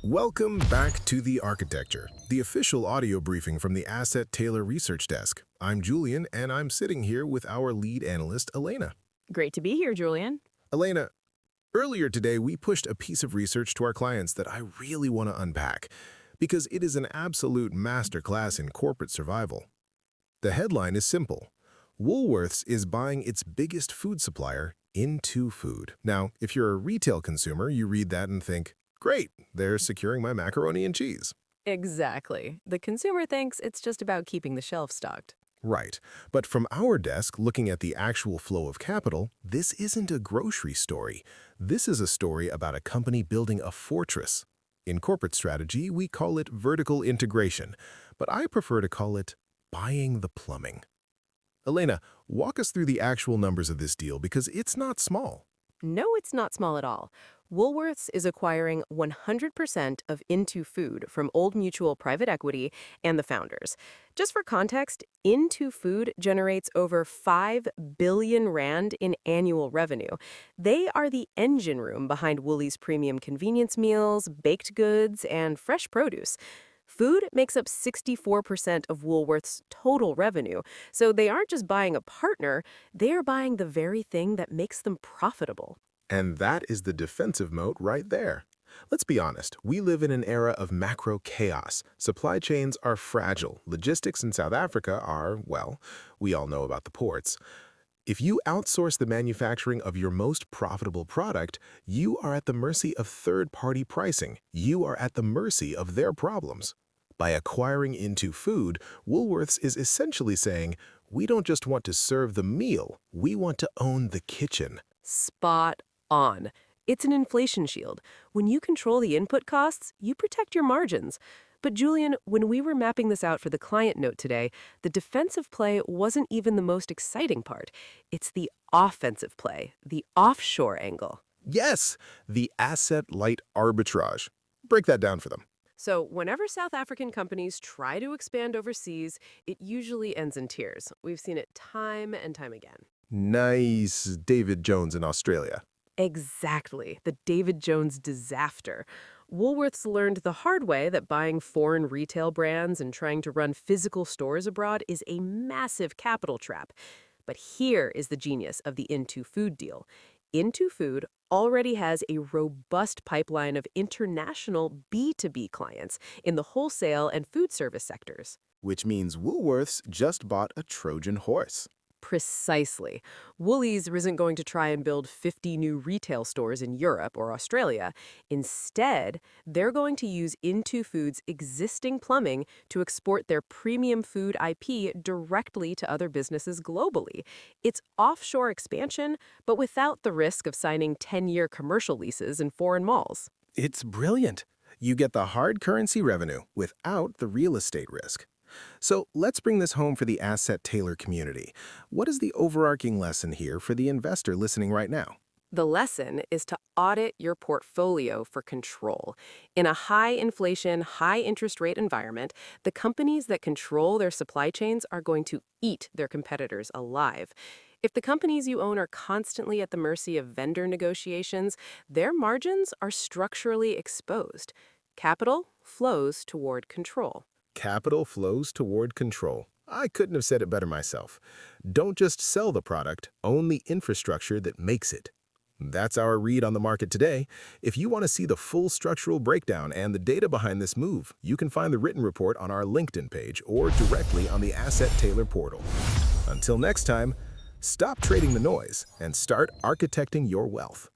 Welcome back to The Architecture, the official audio briefing from the Asset Tailor Research Desk. I'm Julian, and I'm sitting here with our lead analyst, Elena. Great to be here, Julian. Elena, earlier today we pushed a piece of research to our clients that I really want to unpack, because it is an absolute masterclass in corporate survival. The headline is simple. Woolworths is buying its biggest food supplier, In2Food. Now, if you're a retail consumer, you read that and think, great, they're securing my macaroni and cheese. Exactly. The consumer thinks it's just about keeping the shelf stocked. Right. But from our desk, looking at the actual flow of capital, this isn't a grocery story. This is a story about a company building a fortress. In corporate strategy, we call it vertical integration, but I prefer to call it buying the plumbing. Elena, walk us through the actual numbers of this deal because it's not small. No, it's not small at all. Woolworths is acquiring 100% of In2Food from Old Mutual Private Equity and the founders. Just for context, In2Food generates over 5 billion rand in annual revenue. They are the engine room behind Woolies' premium convenience meals, baked goods, and fresh produce. Food makes up 64% of Woolworths' total revenue, so they aren't just buying a partner, they are buying the very thing that makes them profitable. And that is the defensive moat right there. Let's be honest, we live in an era of macro chaos. Supply chains are fragile. Logistics in South Africa are, well, we all know about the ports. If you outsource the manufacturing of your most profitable product, you are at the mercy of third-party pricing. You are at the mercy of their problems. By acquiring In2Food, Woolworths is essentially saying, we don't just want to serve the meal, we want to own the kitchen. Spot on. It's an inflation shield. When you control the input costs, you protect your margins. But Julian, when we were mapping this out for the client note today, the defensive play wasn't even the most exciting part. It's the offensive play, the offshore angle. Yes, the asset-light arbitrage. Break that down for them. So whenever South African companies try to expand overseas, it usually ends in tears. We've seen it time and time again. Nice David Jones in Australia. Exactly, the David Jones disaster. Woolworths learned the hard way that buying foreign retail brands and trying to run physical stores abroad is a massive capital trap. But here is the genius of the In2Food deal. In2Food already has a robust pipeline of international B2B clients in the wholesale and food service sectors. Which means Woolworths just bought a Trojan horse. Precisely. Woolies isn't going to try and build 50 new retail stores in Europe or Australia. Instead, they're going to use In2Food's existing plumbing to export their premium food IP directly to other businesses globally. It's offshore expansion, but without the risk of signing 10-year commercial leases in foreign malls. It's brilliant. You get the hard currency revenue without the real estate risk. So let's bring this home for the Asset Tailor community. What is the overarching lesson here for the investor listening right now? The lesson is to audit your portfolio for control. In a high inflation, high interest rate environment, the companies that control their supply chains are going to eat their competitors alive. If the companies you own are constantly at the mercy of vendor negotiations, their margins are structurally exposed. Capital flows toward control. Capital flows toward control. I couldn't have said it better myself. Don't just sell the product, own the infrastructure that makes it. That's our read on the market today. If you want to see the full structural breakdown and the data behind this move, you can find the written report on our LinkedIn page or directly on the Asset Tailor portal. Until next time, stop trading the noise and start architecting your wealth.